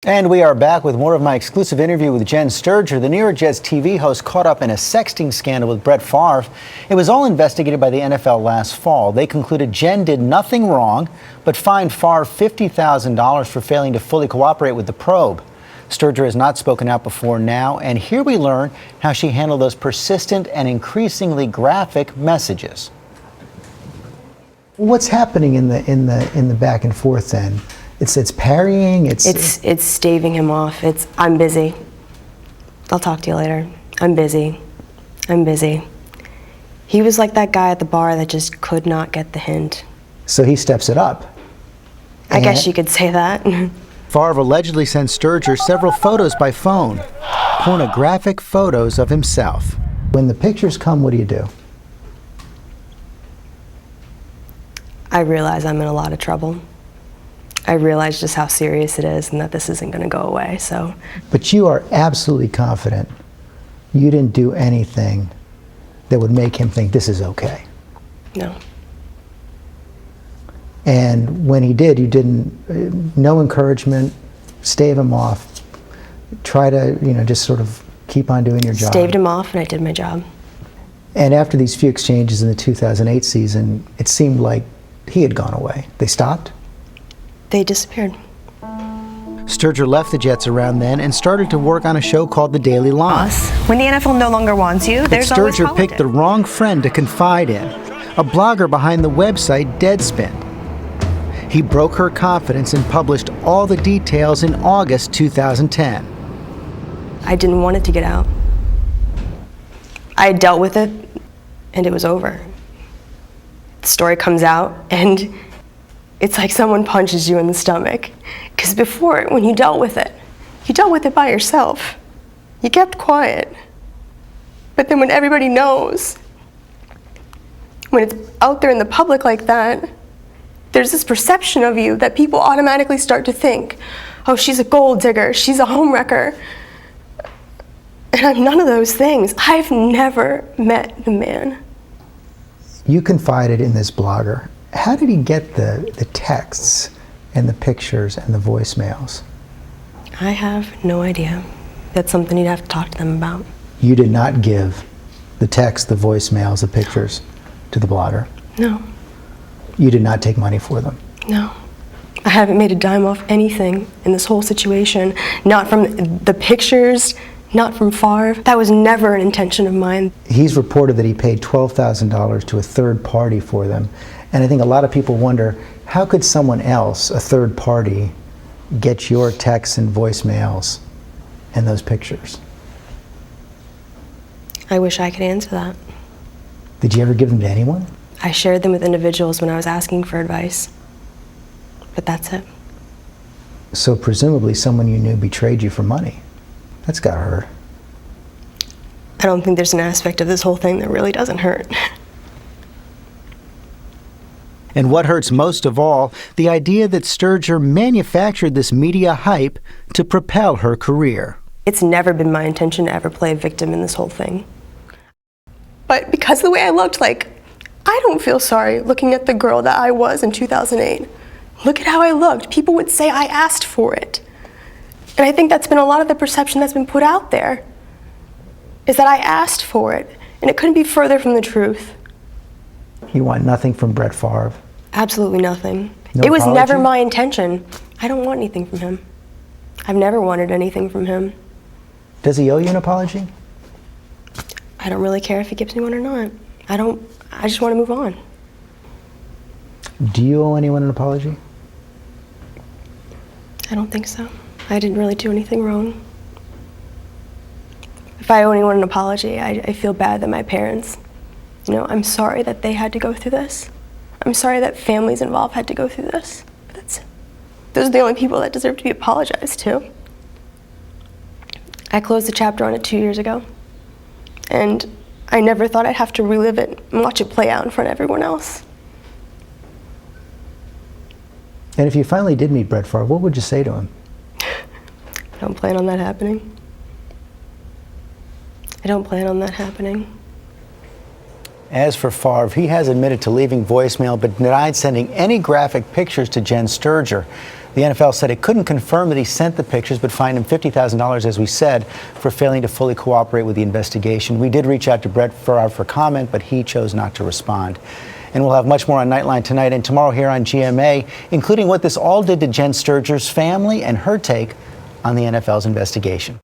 And we are back with more of my exclusive interview with Jenn Sterger, the New York Jets TV host caught up in a sexting scandal with Brett Favre. It was all investigated by the NFL last fall. They concluded Jenn did nothing wrong, but fined Favre $50,000 for failing to fully cooperate with the probe. Sterger has not spoken out before now, and here we learn how she handled those persistent and increasingly graphic messages. What's happening in the back and forth then? It's parrying. It's staving him off. It's I'm busy. I'll talk to you later. I'm busy. I'm busy. He was like that guy at the bar that just could not get the hint. So he steps it up. I guess you could say that. Favre allegedly sent Sterger several photos by phone, pornographic photos of himself. When the pictures come, what do? I realize I'm in a lot of trouble. I realize just how serious it is and that this isn't going to go away, so. But you are absolutely confident you didn't do anything that would make him think this is okay? No. And when he did, you didn't, no encouragement, stave him off, try to, just sort of keep on doing your job. Staved him off and I did my job. And after these few exchanges in the 2008 season, it seemed like he had gone away. They stopped? They disappeared. Sterger left the Jets around then and started to work on a show called The Daily Line. When the NFL no longer wants you, there's always Sterger politics. picked the wrong friend to confide in, a blogger behind the website Deadspin. He broke her confidence and published all the details in August 2010. I didn't want it to get out. I had dealt with it, and it was over. The story comes out, and it's like someone punches you in the stomach. Because before, when you dealt with it by yourself. You kept quiet. But then when everybody knows, when it's out there in the public like that, there's this perception of you that people automatically start to think, oh, she's a gold digger, she's a homewrecker. And I'm none of those things. I've never met the man. You confided in this blogger. How did he get the texts and the pictures and the voicemails? I have no idea. That's something you'd have to talk to them about. You did not give the texts, the voicemails, the pictures to the blogger? No. You did not take money for them? No. I haven't made a dime off anything in this whole situation. Not from the pictures, not from Favre. That was never an intention of mine. He's reported that he paid $12,000 to a third party for them. And I think a lot of people wonder, how could someone else, a third party, get your texts and voicemails and those pictures? I wish I could answer that. Did you ever give them to anyone? I shared them with individuals when I was asking for advice. But that's it. So presumably someone you knew betrayed you for money. That's gotta hurt. I don't think there's an aspect of this whole thing that really doesn't hurt. And what hurts most of all, the idea that Sterger manufactured this media hype to propel her career. It's never been my intention to ever play a victim in this whole thing. But because of the way I looked, I don't feel sorry looking at the girl that I was in 2008. Look at how I looked. People would say I asked for it. And I think that's been a lot of the perception that's been put out there, is that I asked for it. And it couldn't be further from the truth. You want nothing from Brett Favre? Absolutely nothing. No It was apology? never my intention. I don't want anything from him. I've never wanted anything from him. Does he owe you an apology? I don't really care if he gives me one or not. I just want to move on. Do you owe anyone an apology? I don't think so. I didn't really do anything wrong. If I owe anyone an apology, I feel bad that my parents, I'm sorry that they had to go through this. I'm sorry that families involved had to go through this. But those are the only people that deserve to be apologized to. I closed the chapter on it 2 years ago. And I never thought I'd have to relive it and watch it play out in front of everyone else. And if you finally did meet Brett Favre, what would you say to him? I don't plan on that happening. I don't plan on that happening. As for Favre, he has admitted to leaving voicemail but denied sending any graphic pictures to Jenn Sterger. The NFL said it couldn't confirm that he sent the pictures, but fined him $50,000, as we said, for failing to fully cooperate with the investigation. We did reach out to Brett Favre for comment, but he chose not to respond. And we'll have much more on Nightline tonight and tomorrow here on GMA, including what this all did to Jenn Sterger's family and her take on the NFL's investigation.